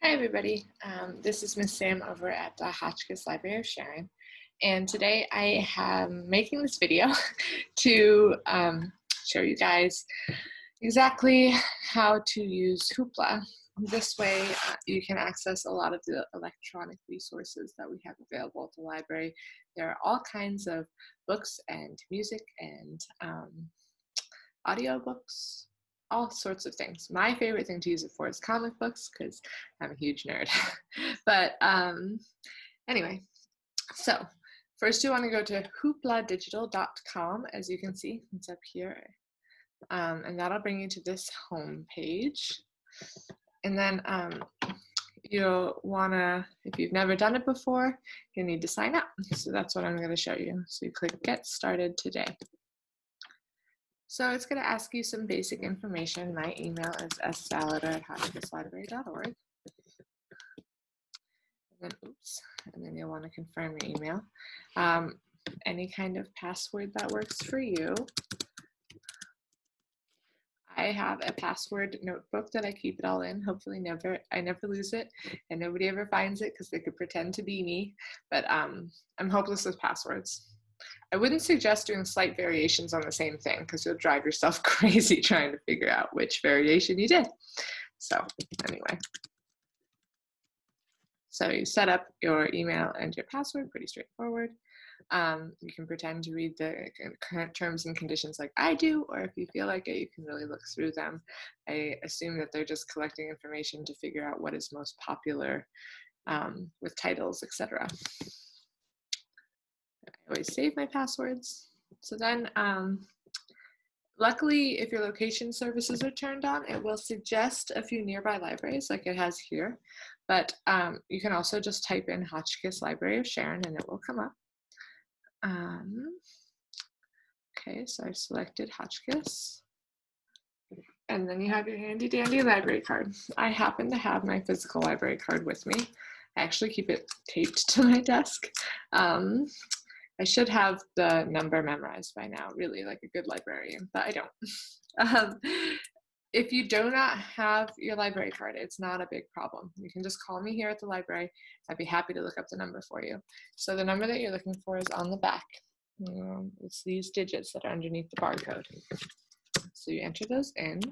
Hi everybody, this is Miss Sam over at the Hotchkiss Library of Sharon, and today I am making this video to show you guys exactly how to use Hoopla. This way you can access a lot of the electronic resources that we have available at the library. There are all kinds of books and music and audiobooks, all sorts of things. My favorite thing to use it for is comic books because I'm a huge nerd. But anyway, so first you want to go to hoopladigital.com. As you can see, it's up here. And that'll bring you to this home page. And then you'll want to, if you've never done it before, you need to sign up. So that's what I'm going to show you. So you click Get Started Today. So it's going to ask you some basic information. My email is ssalader@hotchkisslibrary.org. And then you'll want to confirm your email. Any kind of password that works for you. I have a password notebook that I keep it all in. Hopefully I never lose it and nobody ever finds it because they could pretend to be me. But I'm hopeless with passwords. I wouldn't suggest doing slight variations on the same thing because you'll drive yourself crazy trying to figure out which variation you did. So anyway. So you set up your email and your password, pretty straightforward. You can pretend to read the current terms and conditions like I do, or if you feel like it, you can really look through them. I assume that they're just collecting information to figure out what is most popular with titles, etc. I always save my passwords. So then, luckily, if your location services are turned on, it will suggest a few nearby libraries like it has here. But you can also just type in Hotchkiss Library of Sharon and it will come up. Okay, so I've selected Hotchkiss. And then you have your handy dandy library card. I happen to have my physical library card with me. I actually keep it taped to my desk. I should have the number memorized by now, really, like a good librarian, but I don't. If you do not have your library card, it's not a big problem. You can just call me here at the library. I'd be happy to look up the number for you. So the number that you're looking for is on the back. It's these digits that are underneath the barcode. So you enter those in.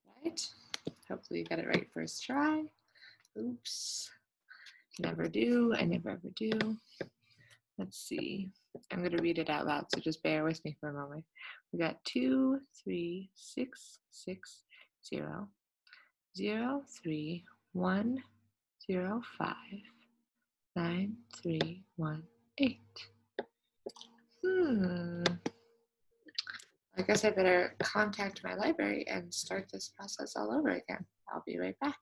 All right. Hopefully you got it right first try. Oops. Never do. I never ever do. Let's see. I'm going to read it out loud, so just bear with me for a moment. We got 2 3 6 6 0 0 3 1 0 5 9 3 1 8. I guess I better contact my library and start this process all over again. I'll be right back.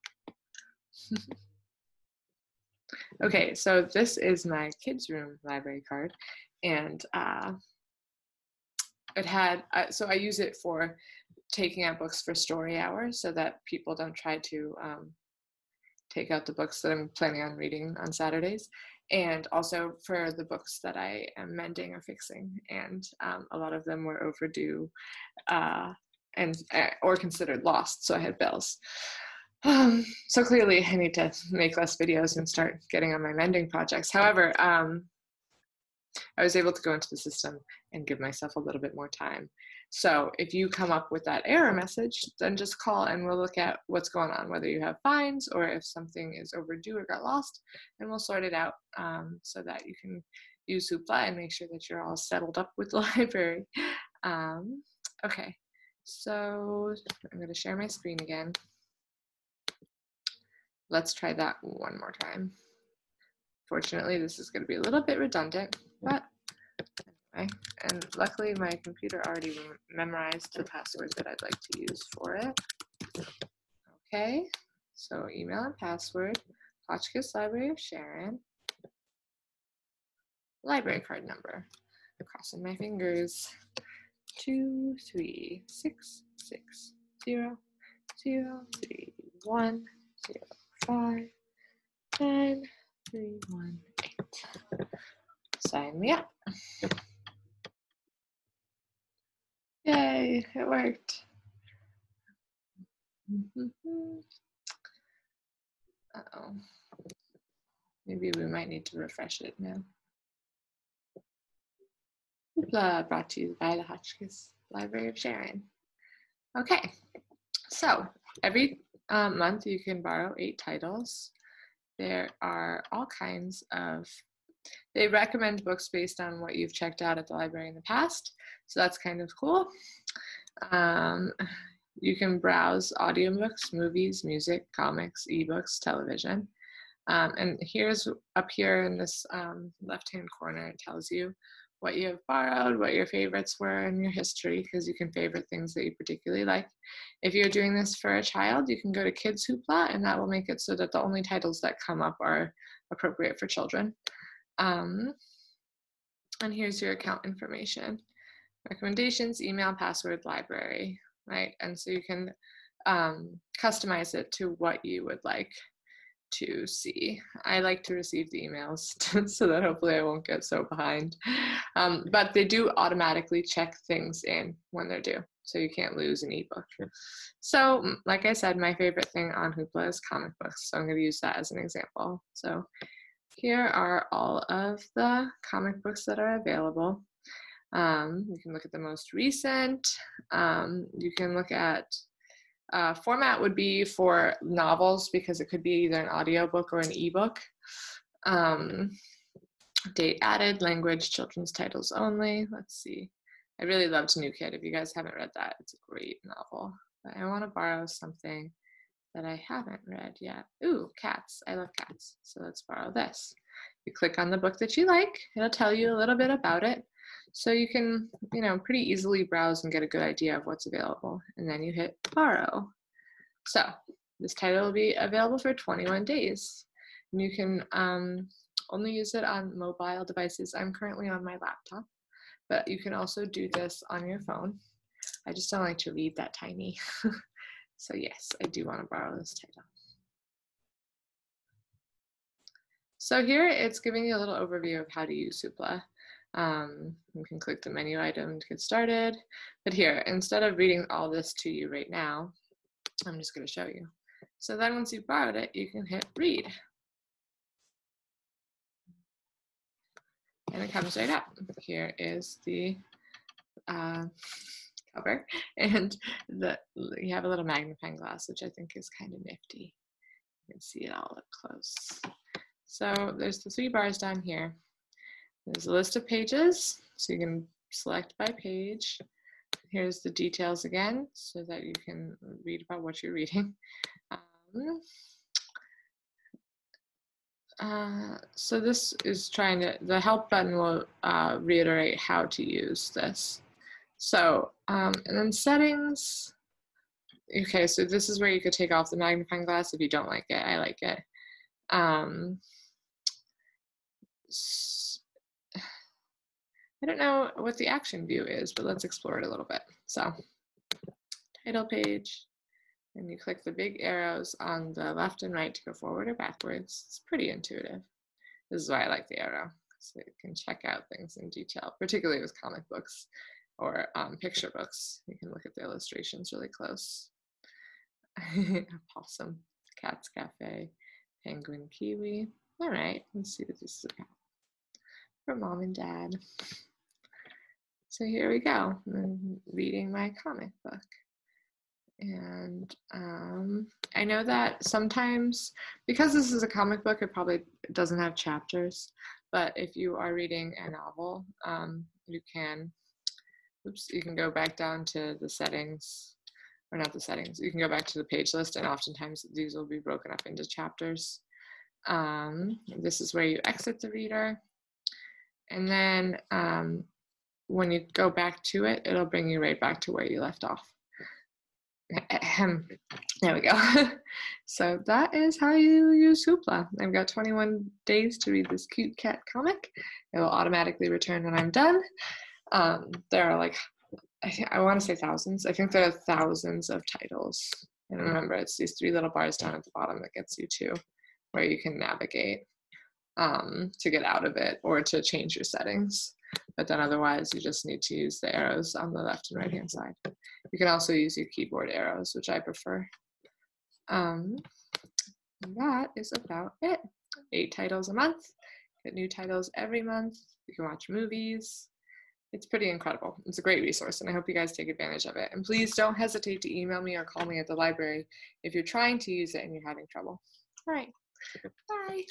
Okay, so this is my kids' room library card, and it had, so I use it for taking out books for story hour so that people don't try to take out the books that I'm planning on reading on Saturdays, and also for the books that I am mending or fixing, and a lot of them were overdue or considered lost, so I had bills. So clearly I need to make less videos and start getting on my mending projects. However, I was able to go into the system and give myself a little bit more time. So if you come up with that error message, then just call and we'll look at what's going on, whether you have fines or if something is overdue or got lost, and we'll sort it out so that you can use Hoopla and make sure that you're all settled up with the library. Okay, so I'm going to share my screen again. Let's try that one more time. Fortunately, this is going to be a little bit redundant, but anyway. And luckily, my computer already memorized the password that I'd like to use for it. Okay, so email and password, Hotchkiss Library of Sharon, library card number. Crossing my fingers. 2 3 6 6 0 0 3 1 0 5 9 3 1 8. sign me up. Yay, it worked. Uh-oh. Maybe we might need to refresh it now. Hoopla, brought to you by the Hotchkiss Library of Sharon. Okay, so every month you can borrow 8 titles. There are all kinds of, they recommend books based on what you've checked out at the library in the past, so that's kind of cool. You can browse audiobooks, movies, music, comics, ebooks, television. And here's up here in this left-hand corner, it tells you what you have borrowed, what your favorites were, and your history, because you can favorite things that you particularly like. If you're doing this for a child, you can go to Kids Hoopla, and that will make it so that the only titles that come up are appropriate for children. And here's your account information. Recommendations, email, password, library, right? And so you can customize it to what you would like to see. I like to receive the emails so that hopefully I won't get so behind. But they do automatically check things in when they're due, so you can't lose an ebook. So like I said, my favorite thing on Hoopla is comic books, so I'm going to use that as an example. So here are all of the comic books that are available. You can look at the most recent. You can look at format would be for novels, because it could be either an audiobook or an ebook. Date added, language, children's titles only. Let's see. I really loved New Kid. If you guys haven't read that, it's a great novel. But I want to borrow something that I haven't read yet. Ooh, cats. I love cats. So let's borrow this. You click on the book that you like. It'll tell you a little bit about it. So you can, pretty easily browse and get a good idea of what's available. And then you hit borrow. So this title will be available for 21 days. And you can only use it on mobile devices. I'm currently on my laptop, but you can also do this on your phone. I just don't like to read that tiny. So yes, I do want to borrow this title. So here it's giving you a little overview of how to use Hoopla. You can click the menu item to get started. But here, instead of reading all this to you right now, I'm just going to show you. So then once you've borrowed it, you can hit read. And it comes right up. Here is the cover. And you have a little magnifying glass, which I think is kind of nifty. You can see it all up close. So there's the 3 bars down here. There's a list of pages, so you can select by page. Here's the details again, so that you can read about what you're reading. So this is the help button will reiterate how to use this. So, and then settings. Okay, so this is where you could take off the magnifying glass if you don't like it. I like it. I don't know what the action view is, but let's explore it a little bit. So, title page, and you click the big arrows on the left and right to go forward or backwards. It's pretty intuitive. This is why I like the arrow, so you can check out things in detail, particularly with comic books or picture books. You can look at the illustrations really close. Possum, Cat's Cafe, Penguin Kiwi. All right, let's see what this is about. For mom and dad. So here we go. I'm reading my comic book. And I know that sometimes, because this is a comic book, it probably doesn't have chapters. But if you are reading a novel, you can go back down to the settings, or not the settings, you can go back to the page list, and oftentimes these will be broken up into chapters. This is where you exit the reader. And then when you go back to it, it'll bring you right back to where you left off. There we go. So that is how you use Hoopla. I've got 21 days to read this cute cat comic. It will automatically return when I'm done. There are I want to say thousands. I think there are thousands of titles. And remember, it's these 3 little bars down at the bottom that gets you to where you can navigate. to get out of it or to change your settings. But then otherwise, you just need to use the arrows on the left and right hand side. You can also use your keyboard arrows, which I prefer. That is about it. 8 titles a month. Get new titles every month. You can watch movies. It's pretty incredible. It's a great resource, and I hope you guys take advantage of it. And please don't hesitate to email me or call me at the library if you're trying to use it and you're having trouble. All right. Bye.